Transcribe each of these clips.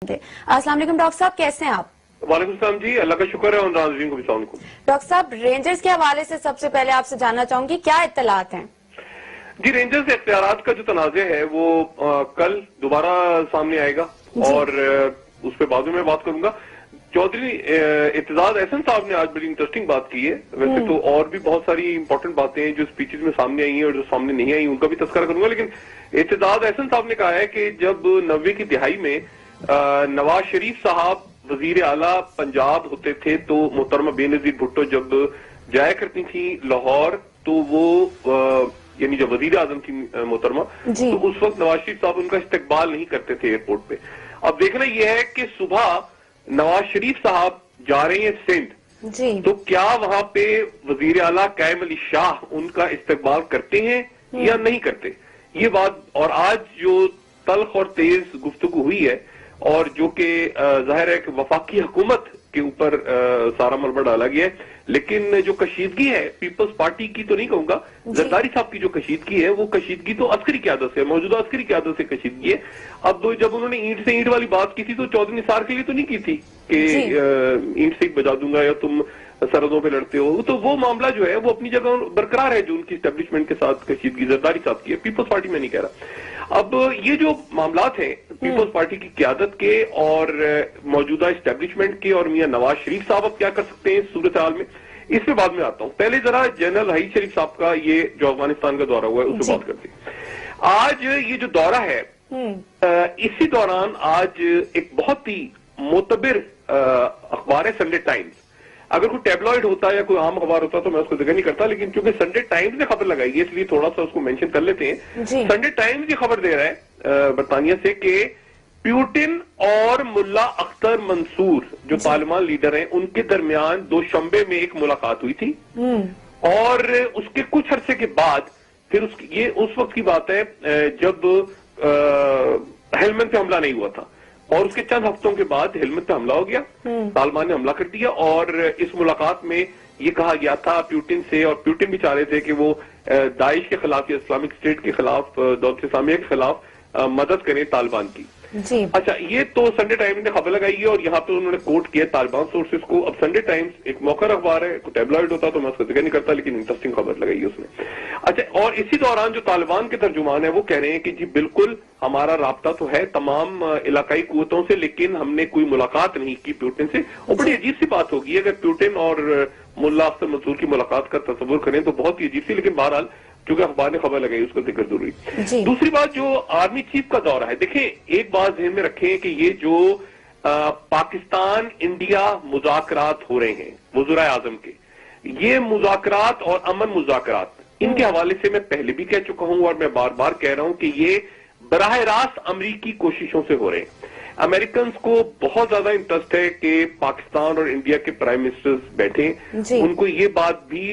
अस्सलाम वालेकुम डॉक्टर साहब, कैसे हैं आप? वालेकुम सलाम जी, अल्लाह का शुक्र है और नाज़रीन को भी सलाम अलैकुम। डॉक्टर साहब, रेंजर्स के हवाले से सबसे पहले आपसे जानना चाहूंगी, क्या इत्तलात हैं? जी, रेंजर्स इख्तियारात का जो तनाज़े है वो कल दोबारा सामने आएगा और उस पर बाद में बात करूंगा। चौधरी इत्तेजाज एहसन साहब ने आज बड़ी इंटरेस्टिंग बात की है। वैसे तो और भी बहुत सारी इंपॉर्टेंट बातें हैं जो स्पीचेस में सामने आई हैं और जो सामने नहीं आई उनका भी तस्करा करूंगा, लेकिन इत्तेजाज एहसन साहब ने कहा है कि जब 90 की दिहाई में नवाज शरीफ साहब वजीर आला पंजाब होते थे तो मोहतरमा बेनजीर भुट्टो जब जाया करती थी लाहौर तो वो यानी जब वजीर आजम थी मोहतरमा तो उस वक्त नवाज शरीफ साहब उनका इस्तकबाल नहीं करते थे एयरपोर्ट पे। अब देखना यह है कि सुबह नवाज शरीफ साहब जा रहे हैं सिंध, तो क्या वहां पे वजीर आला कायम अली शाह उनका इस्तकबाल करते हैं या नहीं करते, ये बात। और आज जो तल्ख और तेज गुफ्तगू हुई है और जो कि जाहिर है कि वफाकी हुकूमत के ऊपर सारा मलबा डाला गया है, लेकिन जो कशीदगी है पीपल्स पार्टी की तो नहीं कहूंगा, जरदारी साहब की जो कशीदगी है वो कशीदगी तो अस्करी क़यादत से, मौजूदा अस्करी क़यादत से कशीदगी है। अब जब उन्होंने ईंट से ईंट वाली बात की थी तो चौधरी निसार के लिए तो नहीं की थी कि ईंट से ईंट बजा दूंगा या तुम सरहदों पे लड़ते हो, तो वो मामला जो है वो अपनी जगह बरकरार है जो उनकी एस्टेब्लिशमेंट के साथ कशीदगी जरदारी साहब की है, पीपल्स पार्टी में नहीं कह रहा। अब ये जो मामलात हैं पीपल्स पार्टी की क्यादत के और मौजूदा एस्टेब्लिशमेंट के और मियां नवाज शरीफ साहब अब क्या कर सकते हैं इस सूरत हाल में, इस पे बाद में आता हूं। पहले जरा जनरल हईद शरीफ साहब का ये जो अफगानिस्तान का दौरा हुआ है उससे बात करते हैं। आज ये जो दौरा है इसी दौरान आज एक बहुत ही मोतबिर अखबार है संडे टाइम्स। अगर कोई टैबलॉइड होता या कोई आम अखबार होता तो मैं उसको जिक्र नहीं करता, लेकिन क्योंकि संडे टाइम्स ने खबर लगाई है इसलिए थोड़ा सा उसको मेंशन कर लेते हैं। संडे टाइम्स ये खबर दे रहा है बरतानिया से कि प्यूटिन और मुल्ला अख्तर मंसूर जो तालिबान लीडर हैं उनके दरमियान दोशंबे में एक मुलाकात हुई थी और उसके कुछ अरसे के बाद फिर ये उस वक्त की बात है जब हेलमंद पे हमला नहीं हुआ था और उसके चंद हफ्तों के बाद हेलमंद पे हमला हो गया, तालिबान ने हमला कर दिया और इस मुलाकात में ये कहा गया था प्यूटिन से, और प्यूटिन भी चाह रहे थे कि वो दाइश के खिलाफ या इस्लामिक स्टेट के खिलाफ, दौलत इस्लामिया के खिलाफ मदद करें तालिबान की। अच्छा, ये तो संडे टाइम्स ने खबर लगाई है और यहाँ पे उन्होंने कोट किया तालिबान सोर्सेस को। अब संडे टाइम्स एक मौका अखबार है, टैबलॉइड होता तो मैं उसका जिक्र नहीं करता, लेकिन इंटरेस्टिंग खबर लगाई है उसने। अच्छा, और इसी दौरान जो तालिबान के तर्जुमान है वो कह रहे हैं कि जी बिल्कुल हमारा राब्ता तो है तमाम इलाकाई कुव्वतों से, लेकिन हमने कोई मुलाकात नहीं की प्यूटिन से। और बड़ी अजीब सी बात होगी अगर प्यूटिन और मुल्ला अख्तर मंसूर की मुलाकात का तस्वुर करें तो बहुत ही अजीब सी, लेकिन बहरहाल क्योंकि अखबार ने खबर लगाई उसका जिक्र जरूरी। दूसरी बात जो आर्मी चीफ का दौरा है, देखें एक बात ध्यान में रखें कि ये जो पाकिस्तान इंडिया मुज़ाकरात हो रहे हैं वज़ीर आज़म के, ये मुज़ाकरात और अमन मुज़ाकरात इनके हवाले से मैं पहले भी कह चुका हूं और मैं बार बार कह रहा हूं कि ये बराह रास्त अमरीकी कोशिशों से हो रहे हैं। अमेरिकन को बहुत ज्यादा इंटरेस्ट है कि पाकिस्तान और इंडिया के प्राइम मिनिस्टर्स बैठे, उनको ये बात भी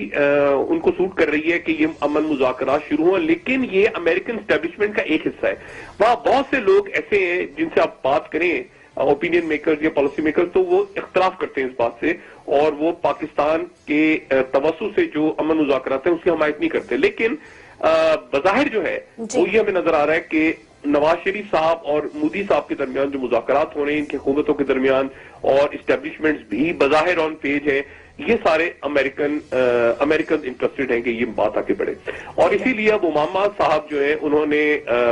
उनको सूट कर रही है कि ये अमन मुज़ाकरात शुरू हो, लेकिन ये अमेरिकन एस्टेब्लिशमेंट का एक हिस्सा है। वहां बहुत से लोग ऐसे हैं जिनसे आप बात करें, ओपिनियन मेकर्स या पॉलिसी मेकर्स, तो वो इख्तलाफ करते हैं इस बात से और वो पाकिस्तान के तवस्सु से जो अमन मुज़ाकरात है उसकी हमायत नहीं करते। लेकिन बज़ाहिर जो है वो ये हमें नजर आ रहा है कि नवाज शरीफ साहब और मोदी साहब के दरमियान जो मुज़ाकरात हो रहे हैं इनकी हुकूमतों के दरमियान और इस्टेब्लिशमेंट्स भी बज़ाहिर ऑन पेज है, ये सारे अमेरिकन इंटरेस्टेड हैं कि ये बात आगे बढ़े। और इसीलिए अब उमामा साहब जो है उन्होंने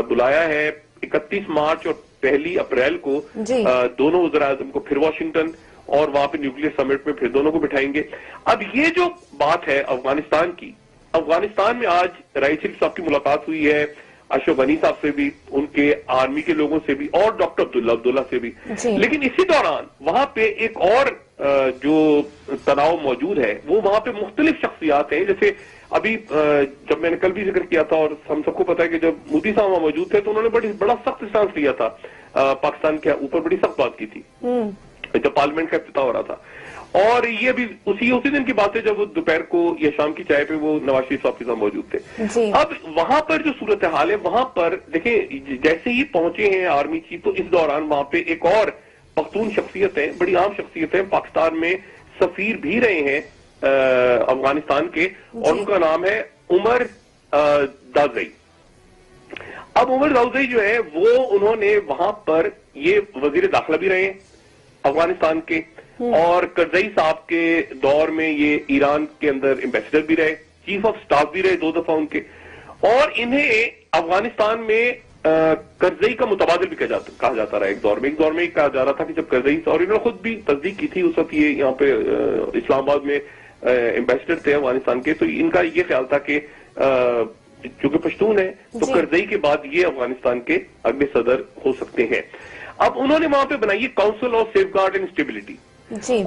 बुलाया है 31 मार्च और 1 अप्रैल को दोनों वज़ीर आज़म को फिर वाशिंगटन, और वहां पे न्यूक्लियर समिट में फिर दोनों को बिठाएंगे। अब ये जो बात है अफगानिस्तान की, अफगानिस्तान में आज राइस शरीफ साहब की मुलाकात हुई है अशरफ गनी साहब से भी, उनके आर्मी के लोगों से भी और डॉक्टर अब्दुल्ला से भी, लेकिन इसी दौरान वहां पे एक और जो तनाव मौजूद है वो वहां पे मुख्तलिफ शख्सियात हैं। जैसे अभी जब मैंने कल भी जिक्र किया था और हम सबको पता है कि जब मोदी साहब वहां मौजूद थे तो उन्होंने बड़ा सख्त स्टांस लिया था, पाकिस्तान के ऊपर बड़ी सख्त बात की थी जब पार्लियामेंट का इफ्तिताह हो रहा था। और ये भी उसी दिन की बात है जब वो दोपहर को या शाम की चाय पे वो नवाज शरीफ साहब के साथ मौजूद थे। अब वहां पर जो सूरत हाल है वहां पर देखें, जैसे ही पहुंचे हैं आर्मी चीफ तो इस दौरान वहां पे एक और पख्तून शख्सियत है, बड़ी आम शख्सियत है, पाकिस्तान में सफीर भी रहे हैं अफगानिस्तान के, और उनका नाम है उमर दादई। अब उमर दाऊदी जो है वो उन्होंने वहां पर یہ وزیر داخلہ بھی رہے ہیں افغانستان کے، اور کرزئی صاحب کے دور میں یہ ایران کے اندر ایمبیسڈر بھی رہے، چیف آف سٹاف بھی رہے 2 دفعہ ان کے، اور انہیں افغانستان میں کرزئی کا متبادل بھی کہا جاتا رہا ایک دور میں کہا جا رہا تھا کہ جب کرزئی، اور انہوں نے خود بھی تصدیق کی تھی اس وقت یہ یہاں پہ اسلام آباد میں ایمبیسڈر تھے افغانستان کے، تو ان کا یہ خیال تھا کہ چونکہ پشتون ہے تو کرزئی کے بعد یہ افغانستان کے اگلے صدر ہو سکتے ہیں۔ اب انہوں نے وہاں پہ بنائی council of safeguard and stability,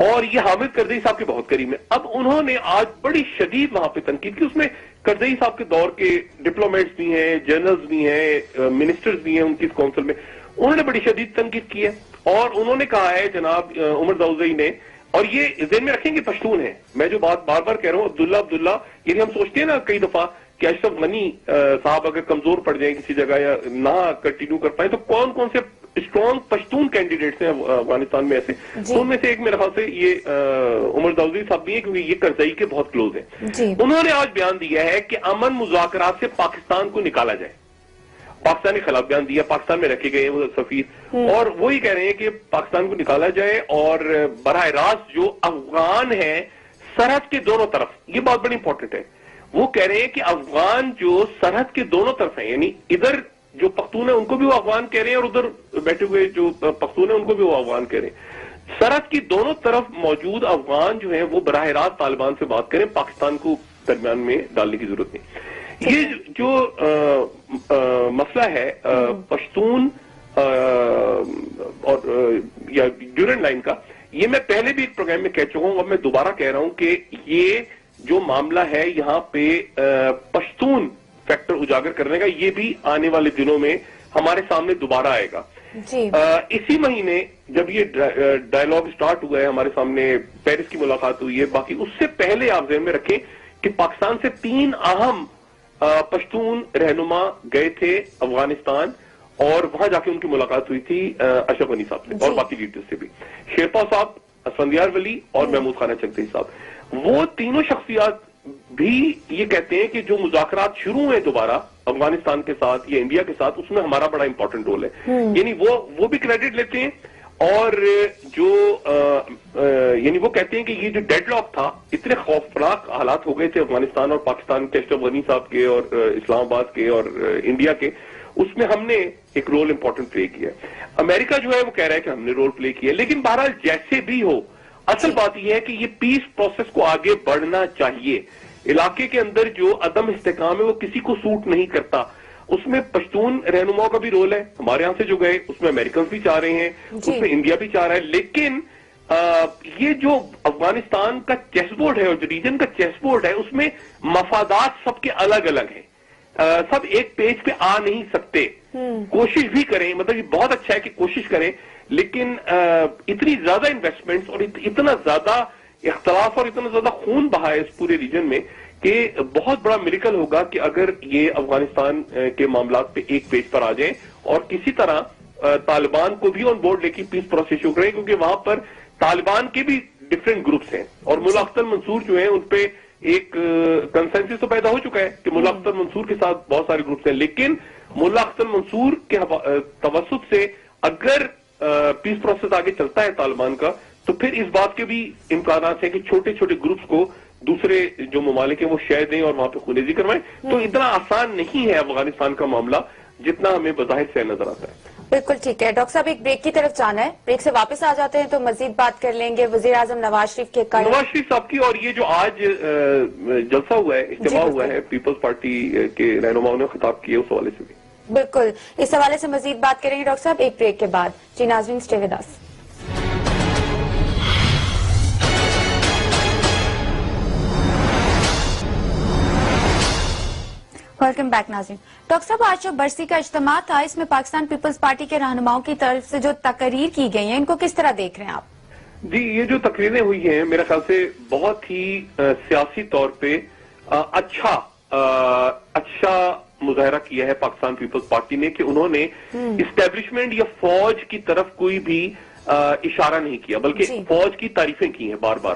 اور یہ حامد کرزئی صاحب کے بہت قریب ہے۔ اب انہوں نے آج بڑی شدید وہاں پہ تنقید کی، اس میں کرزئی صاحب کے دور کے ڈپلومیٹس بھی ہیں، جنرلز بھی ہیں، منسٹرز بھی ہیں ان کی اس کونسل میں، انہوں نے بڑی شدید تنقید کی ہے، اور انہوں نے کہا ہے جناب عمر زاؤزئی نے، اور یہ ذہن میں رکھیں گے پشتون ہیں، میں جو بات بار بار کہہ رہا ہوں عبداللہ، یعنی ہم سوچتے ہیں نا کئی دفعہ کہ اشرف غنی صاحب اگر کمزور پڑ جائیں کسی جگہ یا نہ کنٹینیو کر پائیں تو کون کون سے اسٹرانگ پشتون کینڈیڈیٹس ہیں افغانستان میں ایسے، تو ان میں سے ایک میرے خیال سے یہ عمر زاؤزئی صاحب بھی ہیں، کیونکہ یہ کرزئی کے بہت کلوز ہیں۔ انہوں نے آج بیان دیا ہے کہ امن مذاکرات سے پاکستان کو نکالا جائے، پاکستان کے خلاف بیان دیا، پاکستان میں رکھے گئے ہیں وہ سفیر، اور وہی کہہ رہے ہیں کہ پاکستان کو نکالا جائے، اور براہ راست جو افغان ہیں سرحد کے دونوں طرف، یہ بات بڑی امپورٹنٹ ہے، وہ کہہ رہے ہیں کہ افغان جو سرحد کے دونوں طرف ہیں، یعنی ادھر جو پختون ہیں ان کو بھی وہ افغان کہہ رہے ہیں، اور ادھر بیٹھے ہوئے جو پختون ہیں ان کو بھی وہ افغان کہہ رہے ہیں، سرحد کی دونوں طرف موجود افغان جو ہیں وہ براہ راست طالبان سے بات کریں، پاکستان کو درمیان میں ڈالنے کی ضرورت نہیں۔ یہ جو مسئلہ ہے پشتون اور یا ڈیورنڈ لائن کا، یہ میں پہلے بھی ایک پروگرام میں کہہ چکا ہوں، اب میں دوبارہ کہہ رہا ہوں کہ یہ جو معاملہ ہے یہاں پہ پشتون فیکٹر اجاگر کرنے کا، یہ بھی آنے والے دنوں میں ہمارے سامنے دوبارہ آئے گا۔ اسی مہینے جب یہ ڈائیلاگ سٹارٹ ہوا ہے، ہمارے سامنے پیرس کی ملاقات ہوئی ہے، باقی اس سے پہلے آپ ذہن میں رکھیں کہ پاکستان سے 3 اہم پشتون رہنما گئے تھے افغانستان، اور وہاں جا کے ان کی ملاقات ہوئی تھی اشرف غنی صاحب سے اور باقی لیڈرز سے بھی، شیرپا صاحب، اسفندیار ولی اور محمود خانہ چغتائی صاحب۔ وہ تینوں شخصیات بھی یہ کہتے ہیں کہ جو مذاکرات شروع ہیں دوبارہ افغانستان کے ساتھ یا انڈیا کے ساتھ، اس میں ہمارا بڑا امپورٹنٹ رول ہے، یعنی وہ بھی کریڈٹ لیتے ہیں، اور جو یعنی وہ کہتے ہیں کہ یہ جو ڈیڈ لاک تھا، اتنے خوفناک حالات ہو گئے تھے افغانستان اور پاکستان کے، اشرف غنی صاحب کے اور اسلام آباد کے اور انڈیا کے، اس میں ہم نے ایک رول امپورٹنٹ پلے کیا ہے۔ امریکہ جو ہے وہ کہہ رہا ہے کہ ہم نے رول پلے کیا ہے، لیکن بہرحال جیسے بھی ہو، اصل بات یہ ہے کہ یہ پیس پروسیس کو آگے بڑھنا چاہیے۔ علاقے کے اندر جو عدم استحکام ہے وہ کسی کو سوٹ نہیں کرتا، اس میں پشتون رہنماؤں کا بھی رول ہے، ہمارے ہاں سے جو گئے اس میں امریکنز بھی چاہ رہے ہیں، اس میں انڈیا بھی چاہ رہا ہے، لیکن یہ جو افغانستان کا چیس بورڈ ہے اور جو ریجن کا چیس بورڈ ہے، اس میں مفادات سب کے الگ الگ ہیں، سب ایک پیج پہ آ نہیں سکتے، کوشش بھی کریں، مطلب یہ بہت اچھا ہے کہ کوشش کریں، لیکن اتنی زیادہ انویسٹمنٹس اور اتنا زیادہ اختلاف اور اتنا زیادہ خون بہا ہے اس پورے ریجن میں کہ بہت بڑا میریکل ہوگا کہ اگر یہ افغانستان کے معاملات پہ ایک پیج پر آ جائیں اور کسی طرح طالبان کو بھی آن بورڈ لے کے پیس پروسیس شروع کریں، کیونکہ وہاں پر طالبان کے بھی ڈفرینٹ گروپس ہیں، اور ملا اختر منصور جو ہیں ان پہ ایک کنسنسس تو پیدا ہو چکا ہے کہ ملا اختر منصور کے ساتھ بہت سارے گروپس ہیں، لیکن ملا اختر منصور کے توسط سے اگر پیس پروسیس آگے چلتا ہے طالبان کا، تو پھر اس بات کے بھی امکانات ہیں کہ چھوٹے چھوٹے گروپس کو دوسرے جو ممالک ہیں وہ شے دیں اور وہاں پہ خونریزی کروائیں، تو اتنا آسان نہیں ہے افغانستان کا معاملہ جتنا ہمیں بظاہر سے نظر آتا ہے۔ بالکل ٹھیک ہے ڈاکٹر صاحب، ایک بریک کی طرف جانا ہے، بریک سے واپس آ جاتے ہیں تو مزید بات کر لیں گے وزیر اعظم نواز شریف کے نواز شریف صاحب کی، اور یہ جو آج جلسہ ہوا ہے، اجتماع ہوا ہے، پیپلز پارٹی کے رہنماؤں نے خطاب کیے، اس حوالے سے بھی بالکل اس حوالے سے مزید بات کریں گے ڈاکٹر صاحب ایک بریک کے بعد۔ جی ناظرین، stay with us. Welcome back ناظرین۔ ڈاکٹر صاحب، آج جو برسی کا اجتماع تھا، اس میں پاکستان پیپلز پارٹی کے رہنماؤں کی طرف سے جو تقریر کی گئی ہیں، ان کو کس طرح دیکھ رہے ہیں آپ؟ جی، یہ جو تقریریں ہوئی ہیں میرے خیال سے بہت ہی سیاسی طور پہ اچھا مظاہرہ کیا ہے پاکستان پیپلز پارٹی نے، کہ انہوں نے اسٹیبلشمنٹ یا فوج کی طرف کوئی بھی اشارہ نہیں کیا، بلکہ فوج کی تعریفیں کی ہیں بار بار،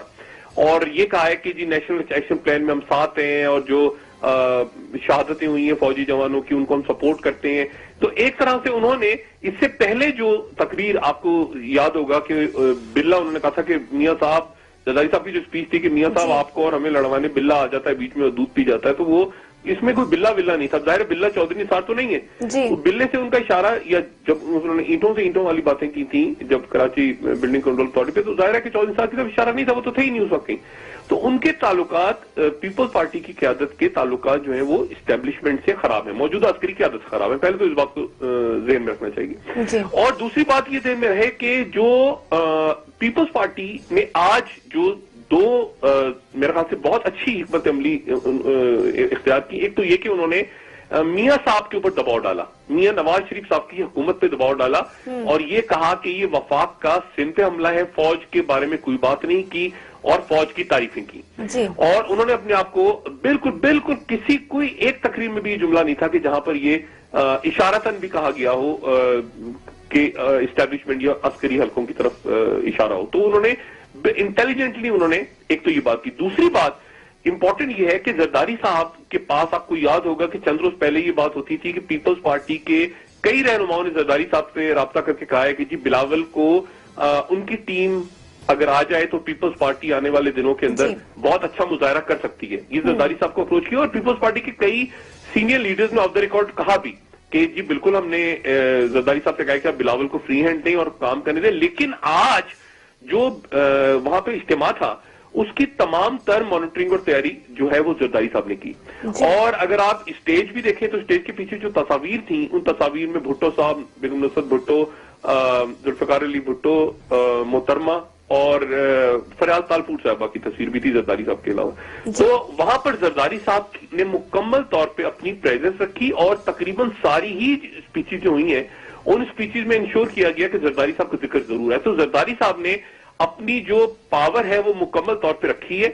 اور یہ کہا ہے کہ جی نیشنل ایکشن پلان میں ہم ساتھ ہیں، اور جو شہادتیں ہوئی ہیں فوجی جوانوں کی ان کو ہم سپورٹ کرتے ہیں، تو ایک طرح سے انہوں نے اس سے پہلے جو تقریر آپ کو یاد ہوگا کہ بلا انہوں نے کہا تھا کہ میاں صاحب زرداری صاحب کی جو اسپیچ تھی کہ میاں صاحب آپ کو اور ہمیں لڑوانے بلا آ جاتا ہے بیچ میں اور دودھ پی جاتا ہے، تو وہ اس میں کوئی بلا نہیں تھا، ظاہر بلا چودھری نثار تو نہیں ہے، بلے سے ان کا اشارہ، یا جب انہوں نے اینٹوں والی باتیں کی تھیں جب کراچی بلڈنگ کنٹرول اتھارٹی پہ، تو ظاہر ہے کہ چودھری نثار کی طرف اشارہ نہیں تھا، وہ تو تھے ہی نہیں اس وقت کہیں. تو ان کے تعلقات پیپلز پارٹی کی قیادت کے تعلقات جو ہیں وہ اسٹیبلشمنٹ سے خراب ہیں، موجودہ عسکری قیادت سے خراب ہیں. پہلے تو اس بات کو ذہن میں رکھنا چاہیے. اور دوسری بات یہ ذہن میں رہے کہ جو پیپلز پارٹی نے آج جو دو میرے خیال سے بہت اچھی حکمت عملی اختیار کی، ایک تو یہ کہ انہوں نے میاں صاحب کے اوپر دباؤ ڈالا، میاں نواز شریف صاحب کی حکومت پہ دباؤ ڈالا، اور یہ کہا کہ یہ وفاق کا سن پہ حملہ ہے، فوج کے بارے میں کوئی بات نہیں کی اور فوج کی تعریفیں کی. اور انہوں نے اپنے آپ کو بالکل کسی کوئی ایک تقریر میں بھی یہ جملہ نہیں تھا کہ جہاں پر یہ اشارتاً بھی کہا گیا ہو کہ اسٹیبلشمنٹ یا عسکری حلقوں کی طرف اشارہ ہو. تو انہوں نے انٹیلیجنٹلی انہوں نے ایک تو یہ بات کی. دوسری بات امپورٹنٹ یہ ہے کہ زرداری صاحب کے پاس آپ کو یاد ہوگا کہ چند روز پہلے یہ بات ہوتی تھی کہ پیپلز پارٹی کے کئی رہنماؤں نے زرداری صاحب سے رابطہ کر کے کہا ہے کہ جی بلاول کو ان کی ٹیم اگر آ جائے تو پیپلز پارٹی آنے والے دنوں کے اندر بہت اچھا مظاہرہ کر سکتی ہے. یہ زرداری صاحب کو اپروچ کیا اور پیپلز پارٹی کے کئی سینئر لیڈرز نے آف دا ریکارڈ کہا بھی کہ جی بالکل ہم نے زرداری صاحب سے کہا کہ آپ بلاول کو فری ہینڈ دیں اور کام کرنے دیں. لیکن آج جو وہاں پہ اجتماع تھا اس کی تمام تر مانیٹرنگ اور تیاری جو ہے وہ زرداری صاحب نے کی. اور اگر آپ اسٹیج بھی دیکھیں تو اسٹیج کے پیچھے جو تصاویر تھیں ان تصاویر میں بھٹو صاحب، بیگم نصرت بھٹو، ذوالفقار علی بھٹو محترمہ اور فریال تالپور صاحبہ کی تصویر بھی تھی زرداری صاحب کے علاوہ. تو وہاں پر زرداری صاحب نے مکمل طور پہ اپنی پریزنس رکھی اور تقریباً ساری ہی اسپیچز جو ہوئی ہیں ان اسپیچز میں انشور کیا گیا کہ زرداری صاحب کا ذکر ضرور ہے. تو زرداری صاحب نے اپنی جو پاور ہے وہ مکمل طور پہ رکھی ہے.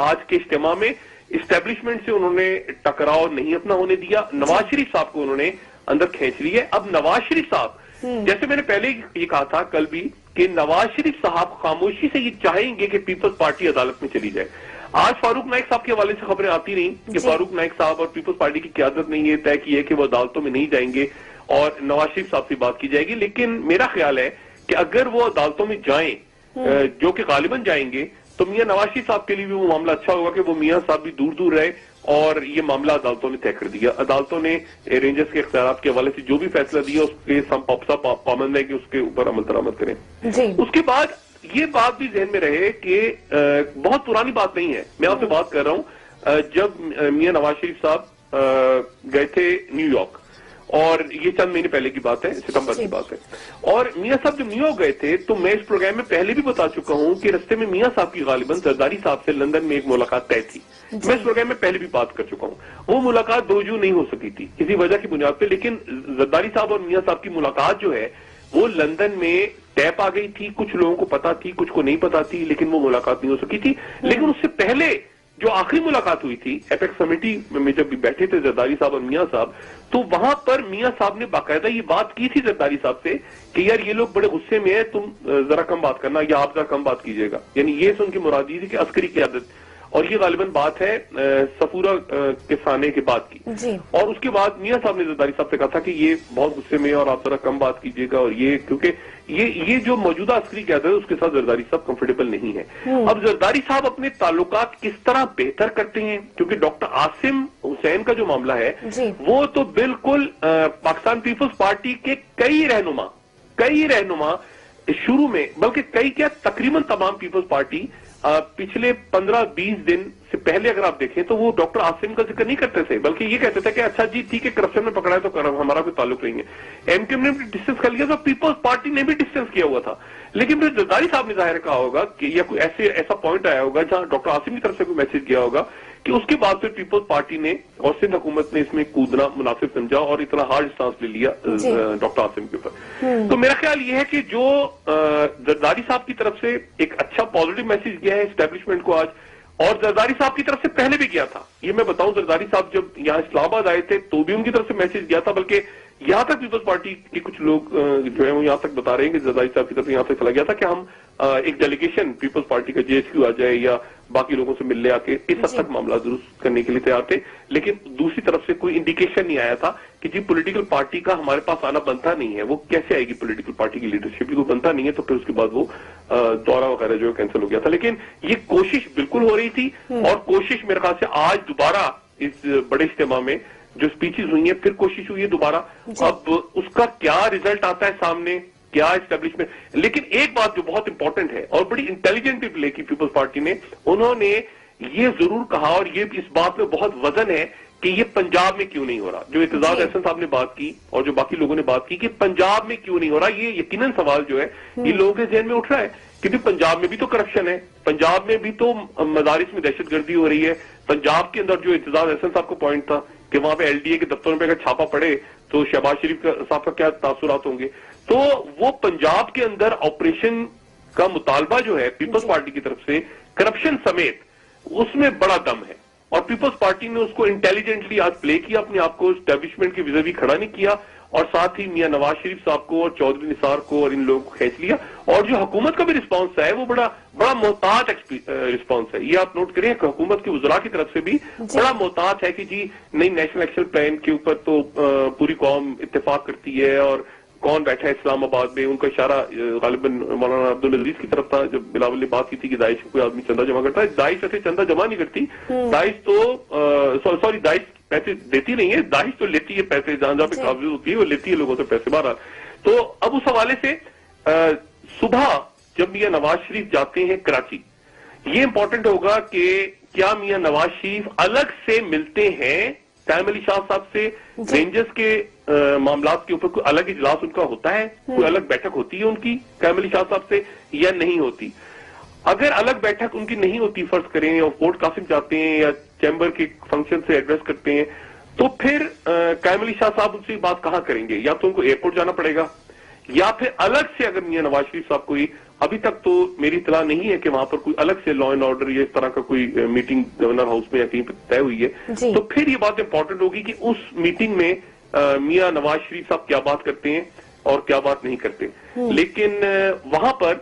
آج کے اجتماع میں اسٹیبلشمنٹ سے انہوں نے ٹکراؤ نہیں اپنا ہونے دیا. نواز شریف صاحب کو انہوں نے اندر کھینچ لی ہے. اب نواز شریف صاحب جیسے میں نے پہلے یہ کہا تھا کل بھی کہ نواز شریف صاحب خاموشی سے یہ چاہیں گے کہ پیپلز پارٹی عدالت میں چلی جائے. آج فاروق نائک صاحب کے حوالے سے خبریں آتی رہیں کہ فاروق نائک صاحب اور پیپلز پارٹی کی قیادت نے یہ طے کی ہے کہ وہ عدالتوں میں نہیں جائیں گے اور نواز شریف صاحب سے بات کی جائے گی. لیکن میرا خیال ہے کہ اگر وہ عدالتوں میں جائیں جو کہ غالباً جائیں گے تو میاں نواز شریف صاحب کے لیے بھی وہ معاملہ اچھا ہوگا کہ وہ میاں صاحب بھی دور دور رہے اور یہ معاملہ عدالتوں نے طے کر دیا. عدالتوں نے رینجرز کے اختیارات کے حوالے سے جو بھی فیصلہ دیا اس کے پابند ہے کہ اس کے اوپر عمل درآمد کریں. اس کے بعد یہ بات بھی ذہن میں رہے کہ بہت پرانی بات نہیں ہے، میں آپ سے بات کر رہا ہوں جب میاں نواز شریف صاحب گئے تھے نیو یارک، اور یہ چند مہینے پہلے کی بات ہے، ستمبر کی بات ہے. اور میاں صاحب جب نیو یارک گئے تھے تو میں اس پروگرام میں پہلے بھی بتا چکا ہوں کہ رستے میں میاں صاحب کی غالباً زرداری صاحب سے لندن میں ایک ملاقات طے تھی. میں اس پروگرام میں پہلے بھی بات کر چکا ہوں. وہ ملاقات دو جو نہیں ہو سکی تھی کسی وجہ کی بنیاد پہ، لیکن زرداری صاحب اور میاں صاحب کی ملاقات جو ہے وہ لندن میں طے پا گئی تھی. کچھ لوگوں کو پتا تھی، کچھ کو نہیں پتا تھی، لیکن وہ ملاقات نہیں ہو سکی تھی. لیکن اس سے پہلے جو آخری ملاقات ہوئی تھی ایپیکس کمیٹی میں جب بھی بیٹھے تھے زرداری صاحب اور میاں صاحب، تو وہاں پر میاں صاحب نے باقاعدہ یہ بات کی تھی زرداری صاحب سے کہ یار یہ لوگ بڑے غصے میں ہیں، تم ذرا کم بات کرنا یا آپ ذرا کم بات کیجیے گا. یعنی یہ سن کے مراد یہ تھی کہ عسکری قیادت، اور یہ غالباً بات ہے صفورہ کے سانے کے بعد کی. اور اس کے بعد میاں صاحب نے زرداری صاحب سے کہا تھا کہ یہ بہت غصے میں ہے اور آپ ذرا کم بات کیجیے گا، اور یہ کیونکہ یہ جو موجودہ عسکری قیادت ہے اس کے ساتھ زرداری صاحب کمفرٹیبل نہیں ہے. اب زرداری صاحب اپنے تعلقات کس طرح بہتر کرتے ہیں، کیونکہ ڈاکٹر عاصم حسین کا جو معاملہ ہے وہ تو بالکل پاکستان پیپلز پارٹی کے کئی رہنما شروع میں، بلکہ کئی کیا تقریباً تمام پیپلز پارٹی پچھلے 15-20 دن سے پہلے اگر آپ دیکھیں تو وہ ڈاکٹر عاصم کا ذکر نہیں کرتے تھے، بلکہ یہ کہتے تھے کہ اچھا جی ٹھیک ہے کرپشن میں پکڑا ہے تو ہمارا کوئی تعلق نہیں ہے. ایم کیو نے بھی ڈسٹینس کر لیا تھا، پیپلز پارٹی نے بھی ڈسٹینس کیا ہوا تھا. لیکن پھر زرداری صاحب نے ظاہر کہا ہوگا کہ یا کوئی ایسا پوائنٹ آیا ہوگا جہاں ڈاکٹر عاصم کی طرف سے کوئی میسج گیا ہوگا کہ اس کے بعد پھر پیپلز پارٹی نے اور سندھ حکومت نے اس میں کودنا مناسب سمجھا اور اتنا ہارڈ اسٹانس لے لیا ڈاکٹر عاصم کے اوپر. تو میرا خیال یہ ہے کہ جو زرداری صاحب کی طرف سے ایک اچھا پازیٹو میسج گیا ہے اسٹیبلشمنٹ کو آج، اور زرداری صاحب کی طرف سے پہلے بھی گیا تھا. یہ میں بتاؤں زرداری صاحب جب یہاں اسلام آباد آئے تھے تو بھی ان کی طرف سے میسج گیا تھا، بلکہ यहाँ तक पीपल्स पार्टी के कुछ लोग जो है वो यहाँ तक बता रहे हैं कि जरदारी साहब की तरफ यहाँ तक चला गया था कि हम एक डेलीगेशन पीपल्स पार्टी का जेएचक्यू आ जाए या बाकी लोगों से मिलने आके इस हद तक मामला दुरुस्त करने के लिए तैयार थे, लेकिन दूसरी तरफ से कोई इंडिकेशन नहीं आया था कि जी पॉलिटिकल पार्टी का हमारे पास आना बनता नहीं है, वो कैसे आएगी पॉलिटिकल पार्टी की लीडरशिप, भी को बनता नहीं है, तो फिर उसके बाद वो दौरा वगैरह जो है कैंसिल हो गया था। लेकिन ये कोशिश बिल्कुल हो रही थी और कोशिश मेरे ख्याल से आज दोबारा इस बड़े इज्तिमा में जो स्पीचेस हुई है फिर कोशिश हुई है दोबारा। अब उसका क्या रिजल्ट आता है सामने, क्या एस्टेब्लिशमेंट, लेकिन एक बात जो बहुत इंपॉर्टेंट है और बड़ी इंटेलिजेंट प्ले की पीपल्स पार्टी ने, उन्होंने ये जरूर कहा और ये इस बात में बहुत वजन है कि ये पंजाब में क्यों नहीं हो रहा। जो इत्तेजाज अहसन साहब ने बात की और जो बाकी लोगों ने बात की कि पंजाब में क्यों नहीं हो रहा, ये यकीनन सवाल जो है ये लोगों के जहन में उठ रहा है क्योंकि पंजाब में भी तो करप्शन है, पंजाब में भी तो मदारिस में दहशतगर्दी हो रही है। पंजाब के अंदर जो इत्तेजाज अहसन साहब को पॉइंट था कि वहां पे एलडीए के दफ्तरों में अगर छापा पड़े तो शहबाज शरीफ साहब का क्या तासुरात होंगे, तो वो पंजाब के अंदर ऑपरेशन का मुतालबा जो है पीपल्स पार्टी की तरफ से करप्शन समेत उसमें बड़ा दम है और पीपल्स पार्टी ने उसको इंटेलिजेंटली आज प्ले किया, अपने आप को एस्टेब्लिशमेंट के विज़ावी खड़ा नहीं किया और साथ ही मियां नवाज शरीफ साहब को और चौधरी निसार को और इन लोगों को खींच लिया। और जो हुकूमत का भी रिस्पांस है वो बड़ा मोहताज रिस्पांस है, ये आप नोट करें कि हुकूमत के वज़रा की तरफ से भी बड़ा मोहताज है कि जी नई नेशनल एक्शन प्लान के ऊपर तो पूरी कौम इत्तेफाक करती है और कौन बैठा है इस्लामाबाद में, उनका इशारा गालिबन मौलाना अब्दुल अजीज की तरफ था जब बिलावल ने बात की थी कि दाइश कोई आदमी चंदा जमा करता है। दाइश ऐसे चंदा जमा नहीं करती, दाइश तो सॉरी दाइश पैसे देती नहीं है, दाइश तो लेती है पैसे, जहां जहां पे काबिज होती है वो लेती है लोगों से पैसे बाहर। तो अब उस हवाले से सुबह जब मियां नवाज शरीफ जाते हैं कराची, ये इंपॉर्टेंट होगा कि क्या मियां नवाज शरीफ अलग से मिलते हैं कायम अली शाह साहब से, रेंजर्स के मामलात के ऊपर कोई अलग इजलास उनका होता है, कोई अलग बैठक होती है उनकी कायम अली शाह साहब से या नहीं होती। अगर अलग बैठक उनकी नहीं होती, फर्ज करें और फोर्ट कासिम जाते हैं या चैम्बर के फंक्शन से एड्रेस करते हैं, तो फिर कायम अली शाह साहब उनसे बात कहां करेंगे, या तो उनको एयरपोर्ट जाना पड़ेगा या फिर अलग से अगर मियां नवाज शरीफ साहब कोई, अभी तक तो मेरी इतला नहीं है कि वहां पर कोई अलग से लॉ एंड ऑर्डर या इस तरह का कोई मीटिंग गवर्नर हाउस में या कहीं पर तय हुई है, तो फिर ये बात इंपॉर्टेंट होगी कि उस मीटिंग में मियां नवाज शरीफ साहब क्या बात करते हैं और क्या बात नहीं करते। लेकिन वहां पर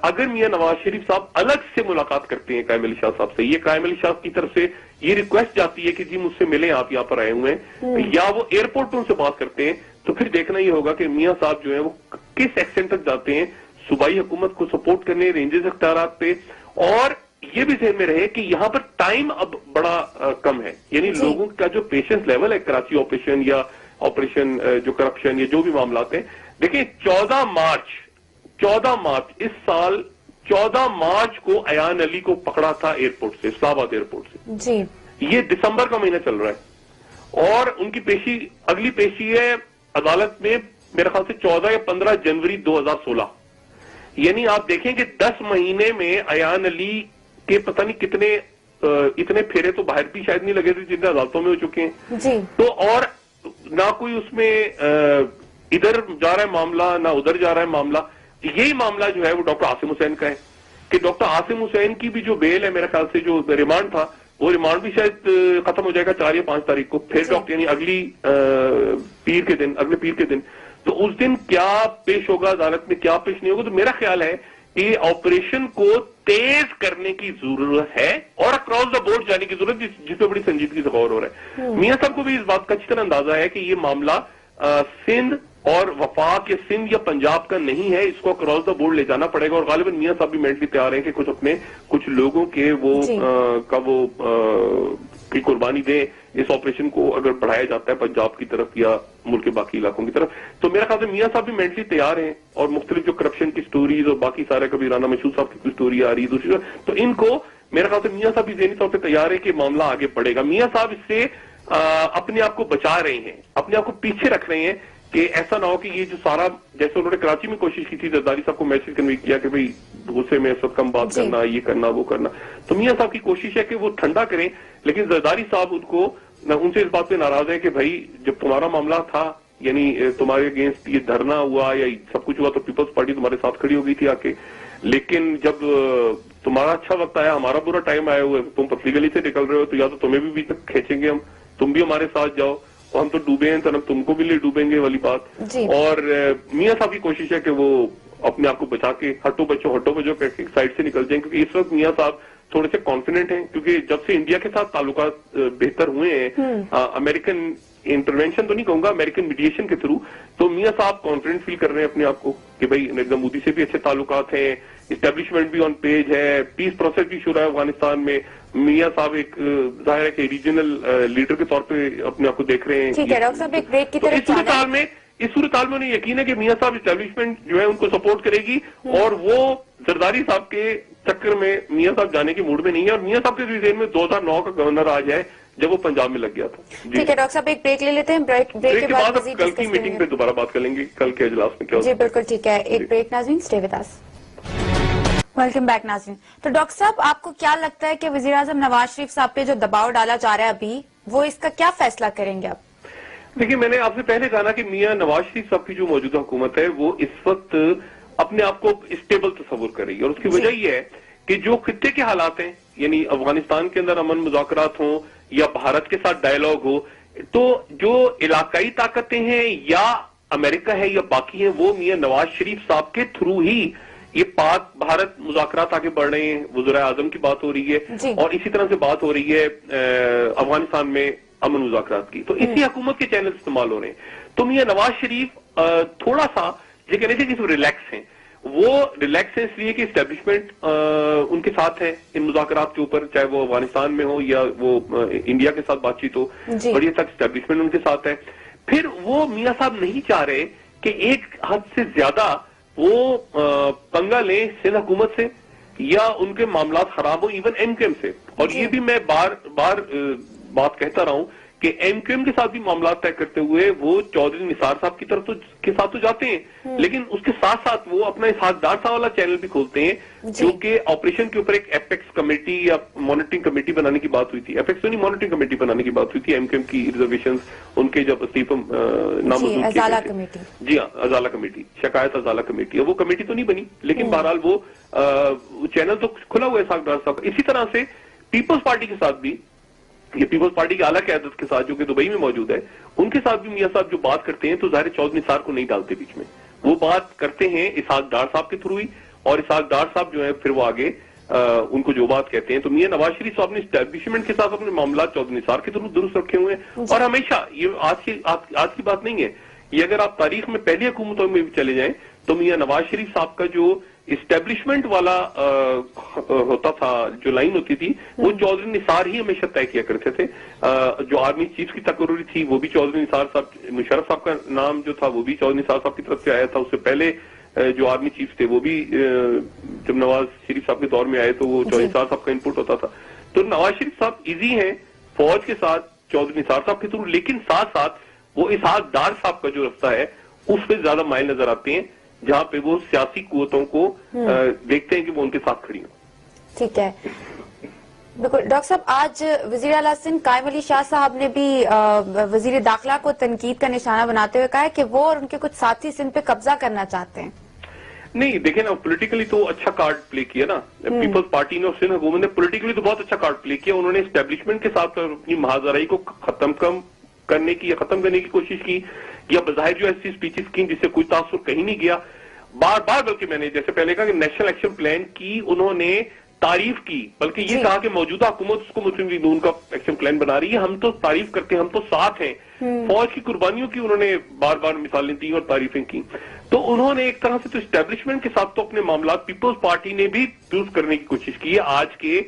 अगर मियां नवाज शरीफ साहब अलग से मुलाकात करते हैं कायम अली शाह साहब से, ये कायम अली शाह की तरफ से ये रिक्वेस्ट जाती है कि जी मुझसे मिलें, आप यहाँ पर आए हुए हैं, या वो एयरपोर्ट पर उनसे बात करते हैं, तो फिर देखना ये होगा कि मियां साहब जो है वो किस एक्सटेंट तक जाते हैं सूबाई हुकूमत को सपोर्ट करने, रेंजेस अख्तियारात पे। और ये भी ध्यान में रहे कि यहाँ पर टाइम अब बड़ा कम है, यानी लोगों का जो पेशेंस लेवल है कराची ऑपरेशन या ऑपरेशन जो करप्शन या जो भी मामलात हैं, देखिए 14 मार्च इस साल 14 मार्च को अयान अली को पकड़ा था एयरपोर्ट से, इस्लामाबाद एयरपोर्ट से जी। ये दिसंबर का महीना चल रहा है और उनकी पेशी, अगली पेशी है अदालत में मेरे ख्याल से 14 या 15 जनवरी 2016। यानी आप देखें कि 10 महीने में अयान अली के पता नहीं कितने इतने फेरे तो बाहर भी शायद नहीं लगे थे जितने अदालतों में हो चुके हैं जी। तो और ना कोई उसमें इधर जा रहा है मामला ना उधर जा रहा है मामला। यही मामला जो है वो डॉक्टर आसिम हुसैन का है कि डॉक्टर आसिम हुसैन की भी जो बेल है मेरे ख्याल से जो रिमांड था वो रिमांड भी शायद खत्म हो जाएगा 4 या 5 तारीख को, फिर डॉक्टर यानी अगले पीर के दिन तो उस दिन क्या पेश होगा अदालत में, क्या पेश नहीं होगा। तो मेरा ख्याल है कि ऑपरेशन को तेज करने की जरूरत है और अक्रॉस द बोर्ड जाने की जरूरत जिसपे बड़ी संजीदगी से गौर हो रहा है। मियां साहब को भी इस बात का अच्छी तरह अंदाजा है कि ये मामला सिंध और वफाक या सिंध या पंजाब का नहीं है, इसको क्रॉस द बोर्ड ले जाना पड़ेगा। और गालिबन मियां साहब भी मेंटली तैयार हैं कि कुछ लोगों के की कुर्बानी दें इस ऑपरेशन को अगर बढ़ाया जाता है पंजाब की तरफ या मुल्क के बाकी इलाकों की तरफ। तो मेरा ख्याल से मियां साहब भी मेंटली तैयार हैं और मुख्तलिफ जो करप्शन की स्टोरीज और बाकी सारे, कभी राना मशहूद साहब की कोई स्टोरी आ रही है दूसरी, तो इनको मेरे ख्याल से मियां साहब भी ज़हनी तौर पर तैयार है कि मामला आगे बढ़ेगा। मियां साहब इससे अपने आप को बचा रहे हैं, अपने आप को पीछे रख रहे हैं कि ऐसा ना हो कि ये जो सारा, जैसे उन्होंने कराची में कोशिश की थी, जरदारी साहब को मैसेज कन्वे किया कि भाई गुस्से में सब कम बात करना, ये करना वो करना, तो मियां साहब की कोशिश है कि वो ठंडा करें। लेकिन जरदारी साहब उनसे इस बात पे नाराज है कि भाई जब तुम्हारा मामला था, यानी तुम्हारे अगेंस्ट ये धरना हुआ या सब कुछ हुआ, तो पीपल्स पार्टी तुम्हारे साथ खड़ी हो गई थी आके, लेकिन जब तुम्हारा अच्छा वक्त आया, हमारा बुरा टाइम आया हुआ है, तुम पतली गली से निकल रहे हो, तो या तो तुम्हें भी बीच तक खींचेंगे हम, तुम भी हमारे साथ जाओ हम तो डूबे हैं तो हम तुमको भी ले डूबेंगे वाली बात। और मियां साहब की कोशिश है कि वो अपने आप को बचा के हटो बचो करके साइड से निकल जाएं, क्योंकि इस वक्त मियां साहब थोड़े से कॉन्फिडेंट हैं, क्योंकि जब से इंडिया के साथ ताल्लुकात बेहतर हुए हैं अमेरिकन इंटरवेंशन तो नहीं कहूंगा, अमेरिकन मीडिएशन के थ्रू, तो मियां साहब कॉन्फिडेंट फील कर रहे हैं अपने आप को कि भाई नरेंद्र मोदी से भी अच्छे ताल्लुकात हैं, इस्टेब्लिशमेंट भी ऑन पेज है, पीस प्रोसेस भी शुरू है अफगानिस्तान में। मियां साहब एक जाहिर है कि रीजनल लीडर के तौर पे अपने आप को देख रहे हैं। ठीक है डॉक्टर साहब, एक ब्रेक की तरफ इस सूरत काल में उन्हें यकीन है कि मियां साहब इस्टेब्लिशमेंट जो है उनको सपोर्ट करेगी, और वो जरदारी साहब के चक्कर में मियां साहब जाने के मूड में नहीं है। और मियां साहब के रिजेन में 2009 का गवर्नर आज है जब वो पंजाब में लग गया था। ठीक है डॉक्टर साहब, एक ब्रेक ले लेते हैं, ब्रेक के बाद कल की मीटिंग पे दोबारा बात कर लेंगे, कल के इजलास में क्या। जी बिल्कुल ठीक है, एक ब्रेक नाज़रीन, stay with us. Welcome back नाज़रीन। तो डॉक्टर साहब, आपको क्या लगता है कि वजीर आजम नवाज शरीफ साहब पे जो दबाव डाला जा रहा है अभी, वो इसका क्या फैसला करेंगे आप? देखिए, मैंने आपसे पहले कहा ना कि मियां नवाज शरीफ साहब की जो मौजूदा हुकूमत है वो इस वक्त अपने आप को स्टेबल तस्वुर कर रही है, और उसकी वजह ये है कि जो खित्ते के हालात हैं, यानी अफगानिस्तान के अंदर अमन मुज़ाकरात हों या भारत के साथ डायलॉग हो, तो जो इलाकाई ताकतें हैं या अमेरिका है या बाकी हैं, वो मियां नवाज शरीफ साहब के थ्रू ही ये पाक भारत मुज़ाकरात आगे बढ़ रहे हैं। वज़ीर आज़म की बात हो रही है और इसी तरह से बात हो रही है अफगानिस्तान में अमन मुज़ाकरात की, तो इसी हुकूमत के चैनल इस्तेमाल हो रहे हैं। तो मियां नवाज शरीफ थोड़ा सा ये कहने से कि रिलैक्स हैं, वो रिलैक्स है इसलिए कि इस्टेब्लिशमेंट उनके साथ है इन मुज़ाकरात के ऊपर, चाहे वो अफगानिस्तान में हो या वो इंडिया के साथ बातचीत हो, बड़ी हद तक इस्टेब्लिशमेंट उनके साथ है। फिर वो मियां साहब नहीं चाह रहे कि एक हद से ज्यादा वो पंगा लें सिंध हुकूमत से या उनके मामला खराब हो इवन एमक्यूएम से। और ये भी मैं बार बार बात कहता रहा हूं कि एमक्यूएम के साथ भी मामला तय करते हुए वो चौधरी निसार साहब की तरफ के साथ तो जाते हैं, लेकिन उसके साथ साथ वो अपना इसहाक डार साहब वाला चैनल भी खोलते हैं, जो कि ऑपरेशन के ऊपर एक एपेक्स कमेटी या मॉनिटरिंग कमेटी बनाने की बात हुई थी। एपेक्स तो नहीं, मॉनिटरिंग कमेटी बनाने की बात हुई थी एमक्यूएम की रिजर्वेशन उनके जब इस्तीफा नामंजूर किए गए थे। जी हाँ, अजाला कमेटी, शिकायत अजाला कमेटी, वो कमेटी तो नहीं बनी, लेकिन बहरहाल वो चैनल तो खुला हुआ है इसहाक डार साहब। इसी तरह से पीपल्स पार्टी के साथ भी, ये पीपल्स पार्टी की आला क़यादत के साथ जो कि दुबई में मौजूद है, उनके साथ भी मियां साहब जो बात करते हैं तो ज़ाहिर चौधरी निसार को नहीं डालते बीच में, वो बात करते हैं इसहाक डार साहब के थ्रू ही, और इसहाक डार साहब जो है फिर वो आगे उनको जो बात कहते हैं। तो मियां नवाज शरीफ साहब ने एस्टैब्लिशमेंट के साथ अपने मामला चौधरी निसार के थ्रू दुरुस्त रखे हुए हैं, और हमेशा ये आज की बात नहीं है, ये अगर आप तारीख में पहली हुकूमतों में भी चले जाएं तो मियां नवाज शरीफ साहब का जो इस्टेब्लिशमेंट वाला होता था, जो लाइन होती थी, वो चौधरी निसार ही हमेशा तय किया करते थे। जो आर्मी चीफ की तकर्री थी वो भी चौधरी निसार साहब, मुशर्रफ साहब का नाम जो था वो भी चौधरी निसार साहब की तरफ से आया था। उससे पहले जो आर्मी चीफ थे वो भी जब नवाज शरीफ साहब के दौर में आए तो वो चौधरी निसार साहब का इनपुट होता था। तो नवाज शरीफ साहब इजी हैं फौज के साथ चौधरी निसार साहब के थ्रू, लेकिन साथ साथ वो इसहाक डार साहब का जो रास्ता है उस पर ज्यादा माइल नजर आते हैं, जहां पे वो सियासी कुव्वतों को देखते हैं कि वो उनके साथ खड़ी हो। ठीक है, बिल्कुल डॉक्टर साहब, आज वजीर आला सिंध कायम अली शाह साहब ने भी वजीर दाखिला को तनकीद का निशाना बनाते हुए कहा है कि वो और उनके कुछ साथी सिंध पे कब्जा करना चाहते हैं। नहीं, देखें ना, पॉलिटिकली तो अच्छा कार्ड प्ले किया ना पीपल्स पार्टी ने और सिंध हुकूमत ने, पॉलिटिकली तो बहुत अच्छा कार्ड प्ले किया। उन्होंने एस्टेब्लिशमेंट के साथ अपनी महाजराई को खत्म करने की कोशिश की, या बज़ाहिर जो ऐसी स्पीचेस की जिससे कोई तासुर कहीं नहीं गया। बार बार, बल्कि मैंने जैसे पहले कहा कि नेशनल एक्शन प्लान की उन्होंने तारीफ की, बल्कि ये कहा कि मौजूदा हुकूमत उसको मुस्लिम लीग नून का एक्शन प्लान बना रही है, हम तो तारीफ करते हैं, हम तो साथ हैं। फौज की कुर्बानियों की उन्होंने बार बार मिसालें दी और तारीफें की। तो उन्होंने एक तरह से तो एस्टेब्लिशमेंट के साथ तो अपने मामला पीपल्स पार्टी ने भी यूज करने की कोशिश की है आज के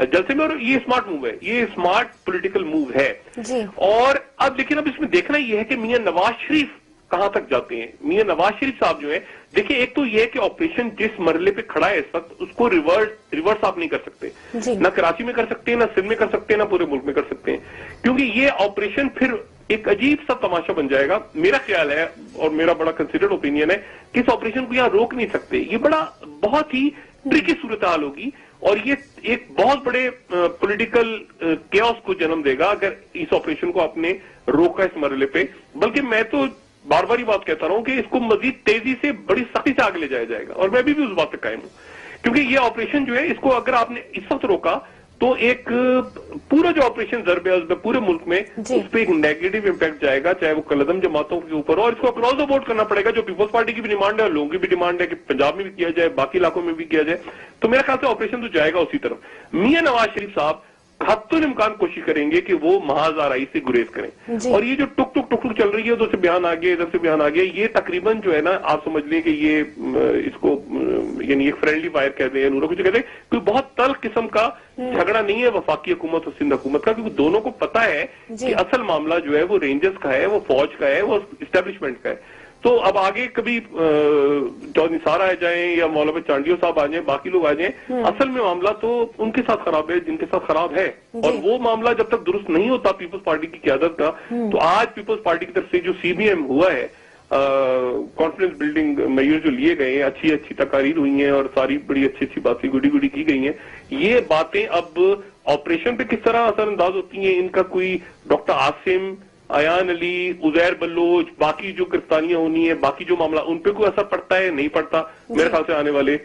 जलसे में, और ये स्मार्ट मूव है, ये स्मार्ट पॉलिटिकल मूव है जी। और अब लेकिन अब इसमें देखना यह है कि मियां नवाज शरीफ कहां तक जाते हैं। मियां नवाज शरीफ साहब जो है, देखिए एक तो यह है कि ऑपरेशन जिस मरहले पे खड़ा है इस वक्त, उसको रिवर्स आप नहीं कर सकते, ना कराची में कर सकते हैं, ना सिंध में कर सकते हैं, ना पूरे मुल्क में कर सकते हैं, क्योंकि ये ऑपरेशन फिर एक अजीब सा तमाशा बन जाएगा। मेरा ख्याल है और मेरा बड़ा कंसिडर्ड ओपिनियन है कि इस ऑपरेशन को यहां रोक नहीं सकते, ये बहुत ही ट्रिकी सूरत हाल होगी और ये एक बहुत बड़े पॉलिटिकल केओस को जन्म देगा अगर इस ऑपरेशन को आपने रोका इस मरहले पे। बल्कि मैं तो बार बार ही बात कहता रहा हूं कि इसको मजीद तेजी से बड़ी सख्ती से आगे ले जाया जाएगा, और मैं भी उस बात पे कायम हूं, क्योंकि ये ऑपरेशन जो है, इसको अगर आपने इस वक्त रोका تو ایک پورا جو آپریشن ضرب ہے اس میں پورے ملک میں اس پہ ایک نیگیٹو امپیکٹ جائے گا, چاہے وہ کلعدم جماعتوں کے اوپر ہو, اور اس کو اکراس دا بورڈ کرنا پڑے گا, جو پیپلز پارٹی کی بھی ڈیمانڈ ہے اور لوگوں کی بھی ڈیمانڈ ہے کہ پنجاب میں بھی کیا جائے, باقی علاقوں میں بھی کیا جائے. تو میرے خیال سے آپریشن تو جائے گا اسی طرف. میاں نواز شریف صاحب حتی الامکان کوشش کریں گے کہ وہ محاذ آرائی سے گریز کریں, اور یہ جو ٹک ٹک ٹک ٹک چل رہی ہے, ادھر سے بیان آ گیا ادھر سے بیان آ گیا, یہ تقریباً جو ہے نا آپ سمجھ لیں کہ یہ اس کو یعنی ایک فرینڈلی فائر کہتے ہیں, نورا کچھ کہتے ہیں, کوئی بہت تلخ قسم کا جھگڑا نہیں ہے وفاقی حکومت اور سندھ حکومت کا, کیونکہ دونوں کو پتا ہے کہ اصل معاملہ جو ہے وہ رینجرز کا ہے, وہ فوج کا ہے, وہ اسٹیبلشمنٹ کا ہے. تو اب آگے کبھی چودھری نثار آ جائیں یا مولانا چانڈیو صاحب آ جائیں, باقی لوگ آ جائیں, اصل میں معاملہ تو ان کے ساتھ خراب ہے جن کے ساتھ خراب ہے, اور وہ معاملہ جب تک درست نہیں ہوتا پیپلز پارٹی کی قیادت کا. تو آج پیپلز پارٹی کی طرف سے جو سی بی ایم ہوا ہے, کانفیڈنس بلڈنگ میئر جو لیے گئے ہیں, اچھی اچھی تقاریر ہوئی ہیں اور ساری بڑی اچھی اچھی باتیں گڈی گڈی کی گئی ہیں, یہ باتیں اب آپریشن پہ کس طرح اثر انداز ہوتی ہیں, ان کا کوئی ڈاکٹر عاصم, ایان علی, عزیر بلوچ, باقی جو گرفتاریاں ہونی ہیں, باقی جو معاملہ, ان پہ کوئی اثر پڑتا ہے نہیں پڑتا, میرے خیال سے آنے والے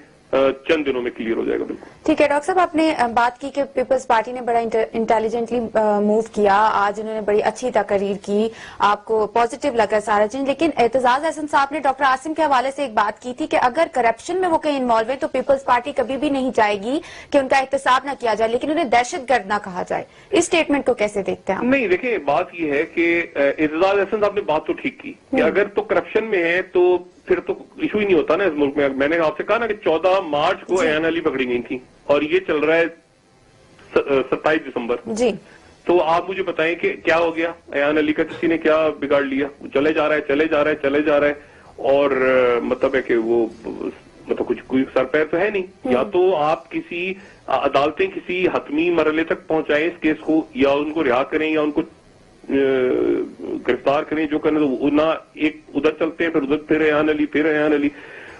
چند دنوں میں کلیئر ہو جائے گا. بالکل ٹھیک ہے ڈاکٹر صاحب, آپ نے بات کی کہ پیپلز پارٹی نے بڑا انٹیلیجنٹلی موو کیا, آج انہوں نے بڑی اچھی تقریر کی, آپ کو پازیٹیو لگا سارا چیز, لیکن اعتزاز احسن صاحب نے ڈاکٹر عاصم کے حوالے سے ایک بات کی تھی کہ اگر کرپشن میں وہ کہیں انوالو ہے تو پیپلز پارٹی کبھی بھی نہیں چاہے گی کہ ان کا احتساب نہ کیا جائے, لیکن انہیں دہشت گرد نہ کہا جائے. اس اسٹیٹمنٹ کو کیسے دیکھتے ہیں آپ؟ نہیں دیکھیں, بات یہ ہے کہ اعتزاز احسن صاحب نے بات تو ٹھیک کی کہ اگر تو کرپشن میں ہے تو پھر تو ایشو ہی نہیں ہوتا نا اس ملک میں. میں نے آپ سے کہا نا کہ 14 مارچ کو ایان علی پکڑی گئی تھی اور یہ چل رہا ہے 27 دسمبر. جی, تو آپ مجھے بتائیں کہ کیا ہو گیا, ایان علی کا کسی نے کیا بگاڑ لیا؟ چلے جا رہا ہے چلے جا رہا ہے چلے جا رہا ہے, اور مطلب ہے کہ وہ مطلب کچھ کوئی سر پیر تو ہے نہیں. یا تو آپ کسی عدالتیں کسی حتمی مرحلے تک پہنچائیں اس کیس کو, یا ان کو رہا کریں یا ان کو گرفتار کریں, جو کرنے تو نہ ایک ادھر چلتے ہیں پھر ادھر پھر ایان علی پھر ایان علی.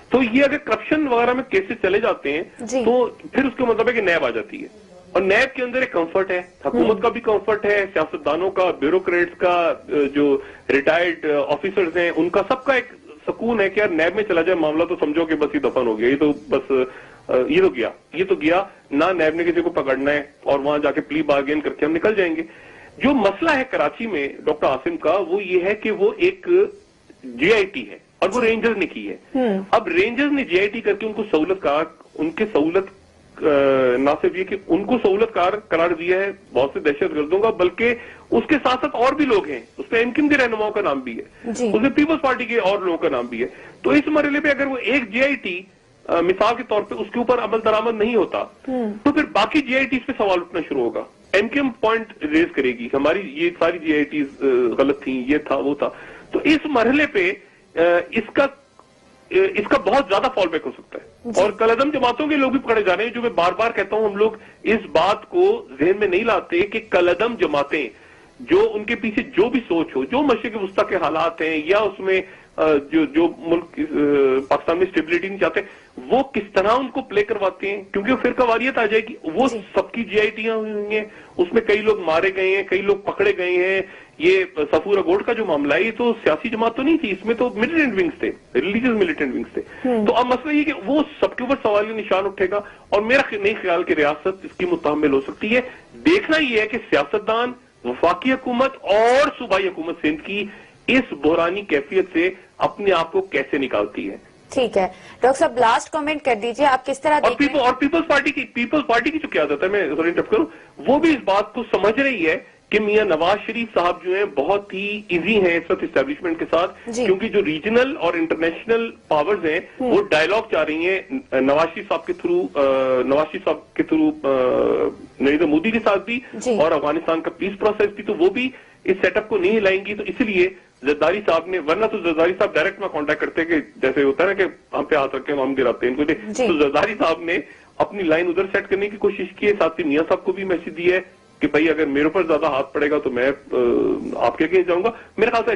تو یہ اگر کرپشن وغیرہ میں کیسز چلے جاتے ہیں تو پھر اس کا مطلب ہے کہ نیب آ جاتی ہے, اور نیب کے اندر ایک کمفرٹ ہے, حکومت کا بھی کمفرٹ ہے, سیاستدانوں کا, بیوروکریٹس کا, جو ریٹائرڈ آفیسرز ہیں ان کا, سب کا ایک سکون ہے کہ یار نیب میں چلا جائے معاملہ تو سمجھو کہ بس یہ دفن ہو گیا, یہ تو بس یہ تو گیا نہ, نیب نے کسی کو پکڑنا ہے اور وہاں جا کے پلی بارگین کر کے ہم نکل جائیں گے. جو مسئلہ ہے کراچی میں ڈاکٹر عاصم کا, وہ یہ ہے کہ وہ ایک جے آئی ٹی ہے اور وہ رینجرز نے کی ہے. اب رینجرز نے جے آئی ٹی کر کے ان کو سہولت کار, ان کے سہولت نہ صرف یہ کہ ان کو سہولت کار قرار دیا ہے بہت سے دہشت گردوں کا, بلکہ اس کے ساتھ ساتھ اور بھی لوگ ہیں, اس میں انکم کے رہنماؤں کا نام بھی ہے, اس میں پیپلز پارٹی کے اور لوگوں کا نام بھی ہے. تو اس مرحلے پہ اگر وہ ایک جے آئی ٹی مثال کے طور پہ اس کے اوپر عمل درآمد نہیں ہوتا تو پھر باقی جے آئی ٹیز پہ سوال اٹھنا شروع ہوگا. M Q M point raise کرے گی ہماری یہ ساری جے آئی ٹیز غلط تھیں, یہ تھا وہ تھا. تو اس مرحلے پہ اس کا بہت زیادہ فال بیک ہو سکتا ہے, اور کلعدم جماعتوں کے لوگ بھی پکڑے جا رہے ہیں. جو میں بار بار کہتا ہوں, ہم لوگ اس بات کو ذہن میں نہیں لاتے کہ کلعدم جماعتیں جو ان کے پیچھے جو بھی سوچ ہو, جو مشرق وسطیٰ کے حالات ہیں یا اس میں جو ملک پاکستان میں اسٹیبلٹی نہیں چاہتے, وہ کس طرح ان کو پلے کرواتے ہیں, کیونکہ وہ فرقہ واریت آ جائے گی. وہ سب کی جے آئی ٹیاں ہوئی ہیں, اس میں کئی لوگ مارے گئے ہیں, کئی لوگ پکڑے گئے ہیں. یہ صفور اگوڑ کا جو معاملہ ہے یہ تو سیاسی جماعت تو نہیں تھی, اس میں تو ملیٹنٹ ونگز تھے, ریلیجیس ملیٹنٹ ونگز تھے. تو اب مسئلہ یہ کہ وہ سب کے اوپر سوالی نشان اٹھے گا, اور میرا نہیں خیال کہ ریاست اس کی متحمل ہو سکتی ہے. دیکھنا یہ ہے کہ سیاستدان, وفاقی حکومت اور صوبائی حکومت سندھ کی اس بحرانی کیفیت سے اپنے آپ کو کیسے نکالتی ہے. ٹھیک ہے ڈاکٹر صاحب, لاسٹ کامنٹ کر دیجئے, آپ کس طرح دیکھیں اور پیپلز پارٹی کی جو قیادت ہے, میں انٹرپٹ کروں, وہ بھی اس بات کو سمجھ رہی ہے کہ میاں نواز شریف صاحب جو ہیں بہت ہی ایزی ہیں اس وقت اسٹیبلشمنٹ کے ساتھ, کیونکہ جو ریجنل اور انٹرنیشنل پاورز ہیں وہ ڈائیلاگ چاہ رہی ہیں نواز شریف صاحب کے تھرو نریندر مودی کے ساتھ بھی, اور افغانستان کا پیس پروسیس بھی, تو وہ بھی اس سیٹ اپ کو نہیں ہلائیں گی. تو اس لیے زرداری صاحب نے, ورنہ تو زرداری صاحب ڈائریکٹ میں کانٹیکٹ کرتے کہ جیسے ہوتا ہے نا کہ ہم پہ ہاتھ رکھ کے ہم گراتے ہیں ان کو, تو زرداری صاحب نے اپنی لائن ادھر سیٹ کرنے کی کوشش کی ہے. ساتھ ہی میاں صاحب کو بھی میسج دیا ہے کہ بھائی اگر میرے اوپر زیادہ ہاتھ پڑے گا تو میں آپ کے اگینسٹ جاؤں گا. میرے خیال سے